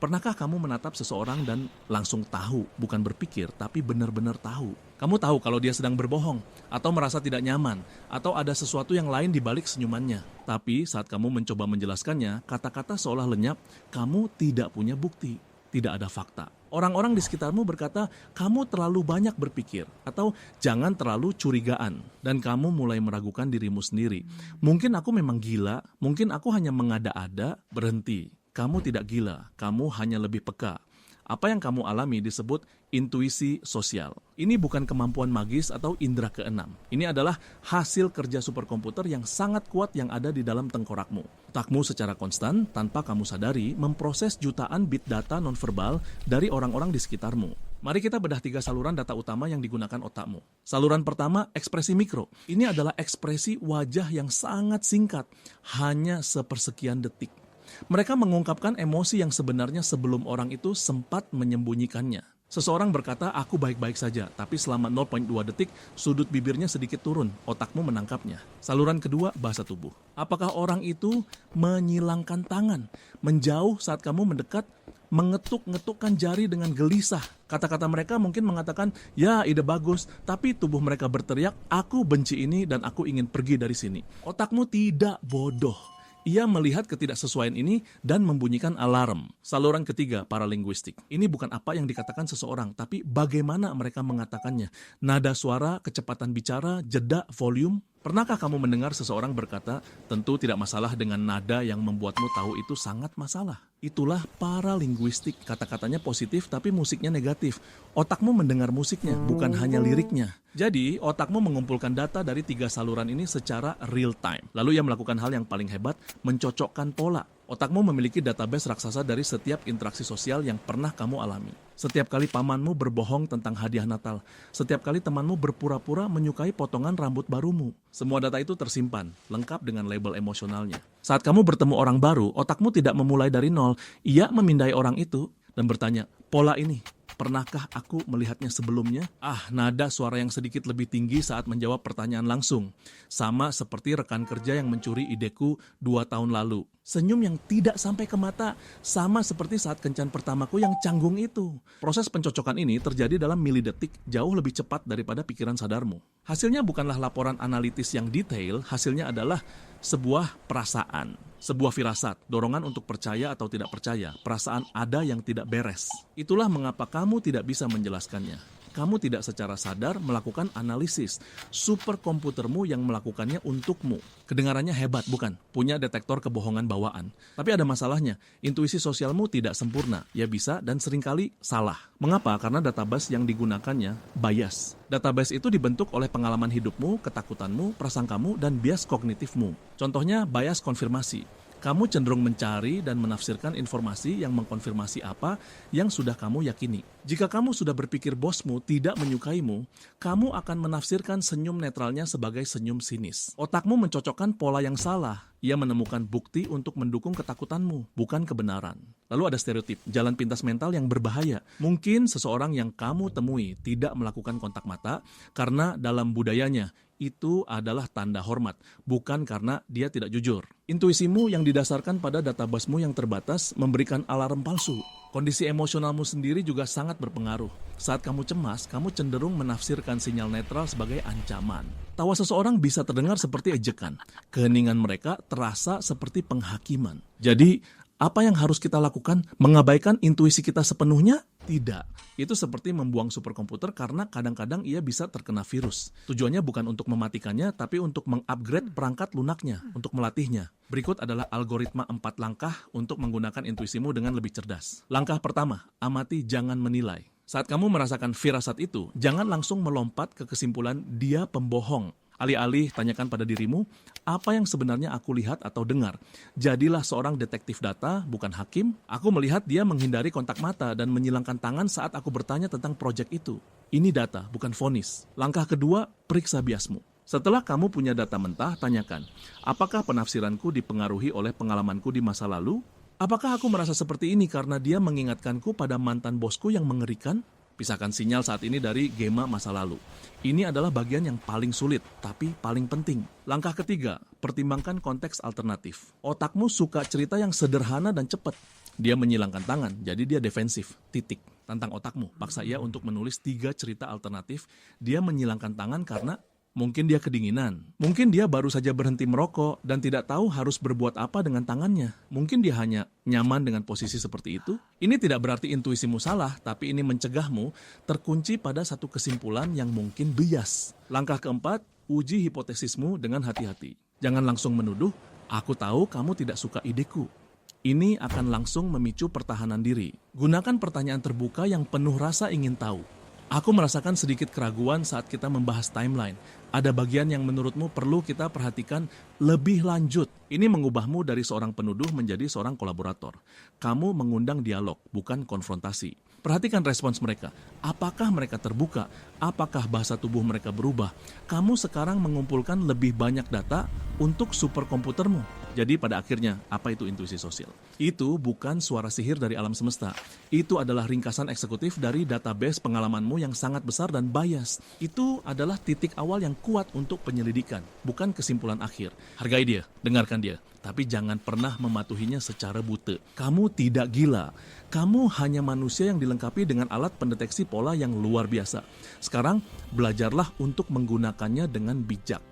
Pernahkah kamu menatap seseorang dan langsung tahu, bukan berpikir, tapi benar-benar tahu? Kamu tahu kalau dia sedang berbohong, atau merasa tidak nyaman, atau ada sesuatu yang lain di balik senyumannya. Tapi saat kamu mencoba menjelaskannya, kata-kata seolah lenyap, kamu tidak punya bukti, tidak ada fakta. Orang-orang di sekitarmu berkata, kamu terlalu banyak berpikir, atau jangan terlalu curigaan. Dan kamu mulai meragukan dirimu sendiri. Mungkin aku memang gila, mungkin aku hanya mengada-ada, berhenti. Kamu tidak gila, kamu hanya lebih peka. Apa yang kamu alami disebut intuisi sosial. Ini bukan kemampuan magis atau indera keenam. Ini adalah hasil kerja superkomputer yang sangat kuat yang ada di dalam tengkorakmu. Otakmu secara konstan, tanpa kamu sadari, memproses jutaan bit data nonverbal dari orang-orang di sekitarmu. Mari kita bedah 3 saluran data utama yang digunakan otakmu. Saluran pertama, ekspresi mikro. Ini adalah ekspresi wajah yang sangat singkat, hanya sepersekian detik. Mereka mengungkapkan emosi yang sebenarnya sebelum orang itu sempat menyembunyikannya. Seseorang berkata, aku baik-baik saja, tapi selama 0,2 detik, sudut bibirnya sedikit turun, otakmu menangkapnya. Saluran kedua, bahasa tubuh. Apakah orang itu menyilangkan tangan, menjauh saat kamu mendekat, mengetuk-ngetukkan jari dengan gelisah? Kata-kata mereka mungkin mengatakan, ya ide bagus, tapi tubuh mereka berteriak, aku benci ini dan aku ingin pergi dari sini. Otakmu tidak bodoh. Ia melihat ketidaksesuaian ini dan membunyikan alarm. Saluran ketiga, paralinguistik. Ini bukan apa yang dikatakan seseorang, tapi bagaimana mereka mengatakannya. Nada suara, kecepatan bicara, jeda, volume. Pernahkah kamu mendengar seseorang berkata, tentu tidak masalah dengan nada yang membuatmu tahu itu sangat masalah. Itulah paralinguistik. Kata-katanya positif tapi musiknya negatif. Otakmu mendengar musiknya, bukan hanya liriknya. Jadi, otakmu mengumpulkan data dari 3 saluran ini secara real time. Lalu ia melakukan hal yang paling hebat, mencocokkan pola. Otakmu memiliki database raksasa dari setiap interaksi sosial yang pernah kamu alami. Setiap kali pamanmu berbohong tentang hadiah Natal. Setiap kali temanmu berpura-pura menyukai potongan rambut barumu. Semua data itu tersimpan, lengkap dengan label emosionalnya. Saat kamu bertemu orang baru, otakmu tidak memulai dari nol. Ia memindai orang itu dan bertanya, pola ini, pernahkah aku melihatnya sebelumnya? Nada suara yang sedikit lebih tinggi saat menjawab pertanyaan langsung. Sama seperti rekan kerja yang mencuri ideku 2 tahun lalu. Senyum yang tidak sampai ke mata, sama seperti saat kencan pertamaku yang canggung itu. Proses pencocokan ini terjadi dalam milidetik, jauh lebih cepat daripada pikiran sadarmu. Hasilnya bukanlah laporan analitis yang detail, hasilnya adalah sebuah perasaan, sebuah firasat, dorongan untuk percaya atau tidak percaya, perasaan ada yang tidak beres. Itulah mengapa kamu tidak bisa menjelaskannya. Kamu tidak secara sadar melakukan analisis. Superkomputermu yang melakukannya untukmu. Kedengarannya hebat, bukan? Punya detektor kebohongan bawaan. Tapi ada masalahnya, intuisi sosialmu tidak sempurna. Ya bisa dan seringkali salah. Mengapa? Karena database yang digunakannya bias. Database itu dibentuk oleh pengalaman hidupmu, ketakutanmu, prasangkamu, dan bias kognitifmu. Contohnya bias konfirmasi. Kamu cenderung mencari dan menafsirkan informasi yang mengkonfirmasi apa yang sudah kamu yakini. Jika kamu sudah berpikir bosmu tidak menyukaimu, kamu akan menafsirkan senyum netralnya sebagai senyum sinis. Otakmu mencocokkan pola yang salah. Ia menemukan bukti untuk mendukung ketakutanmu, bukan kebenaran. Lalu ada stereotip, jalan pintas mental yang berbahaya. Mungkin seseorang yang kamu temui tidak melakukan kontak mata karena dalam budayanya itu adalah tanda hormat, bukan karena dia tidak jujur. Intuisimu yang didasarkan pada databasemu yang terbatas memberikan alarm palsu. Kondisi emosionalmu sendiri juga sangat berpengaruh. Saat kamu cemas, kamu cenderung menafsirkan sinyal netral sebagai ancaman. Tawa seseorang bisa terdengar seperti ejekan. Keheningan mereka terasa seperti penghakiman. Jadi, apa yang harus kita lakukan? Mengabaikan intuisi kita sepenuhnya? Tidak. Itu seperti membuang superkomputer karena kadang-kadang ia bisa terkena virus. Tujuannya bukan untuk mematikannya, tapi untuk mengupgrade perangkat lunaknya, untuk melatihnya. Berikut adalah algoritma 4 langkah untuk menggunakan intuisimu dengan lebih cerdas. Langkah pertama, amati jangan menilai. Saat kamu merasakan firasat itu, jangan langsung melompat ke kesimpulan dia pembohong. Alih-alih tanyakan pada dirimu, apa yang sebenarnya aku lihat atau dengar? Jadilah seorang detektif data, bukan hakim. Aku melihat dia menghindari kontak mata dan menyilangkan tangan saat aku bertanya tentang proyek itu. Ini data, bukan vonis. Langkah kedua, periksa biasmu. Setelah kamu punya data mentah, tanyakan, apakah penafsiranku dipengaruhi oleh pengalamanku di masa lalu? Apakah aku merasa seperti ini karena dia mengingatkanku pada mantan bosku yang mengerikan? Pisahkan sinyal saat ini dari gema masa lalu. Ini adalah bagian yang paling sulit, tapi paling penting. Langkah ketiga, pertimbangkan konteks alternatif. Otakmu suka cerita yang sederhana dan cepat. Dia menyilangkan tangan, jadi dia defensif. Titik. Tantang otakmu, paksa ia untuk menulis 3 cerita alternatif. Dia menyilangkan tangan karena mungkin dia kedinginan. Mungkin dia baru saja berhenti merokok dan tidak tahu harus berbuat apa dengan tangannya. Mungkin dia hanya nyaman dengan posisi seperti itu. Ini tidak berarti intuisimu salah, tapi ini mencegahmu terkunci pada satu kesimpulan yang mungkin bias. Langkah keempat, uji hipotesismu dengan hati-hati. Jangan langsung menuduh, aku tahu kamu tidak suka ideku. Ini akan langsung memicu pertahanan diri. Gunakan pertanyaan terbuka yang penuh rasa ingin tahu. Aku merasakan sedikit keraguan saat kita membahas timeline. Ada bagian yang menurutmu perlu kita perhatikan lebih lanjut. Ini mengubahmu dari seorang penuduh menjadi seorang kolaborator. Kamu mengundang dialog, bukan konfrontasi. Perhatikan respons mereka. Apakah mereka terbuka? Apakah bahasa tubuh mereka berubah? Kamu sekarang mengumpulkan lebih banyak data untuk superkomputermu. Jadi pada akhirnya, apa itu intuisi sosial? Itu bukan suara sihir dari alam semesta. Itu adalah ringkasan eksekutif dari database pengalamanmu yang sangat besar dan bias. Itu adalah titik awal yang kuat untuk penyelidikan, bukan kesimpulan akhir. Hargai dia, dengarkan dia. Tapi jangan pernah mematuhinya secara buta. Kamu tidak gila. Kamu hanya manusia yang dilengkapi dengan alat pendeteksi pola yang luar biasa. Sekarang, belajarlah untuk menggunakannya dengan bijak.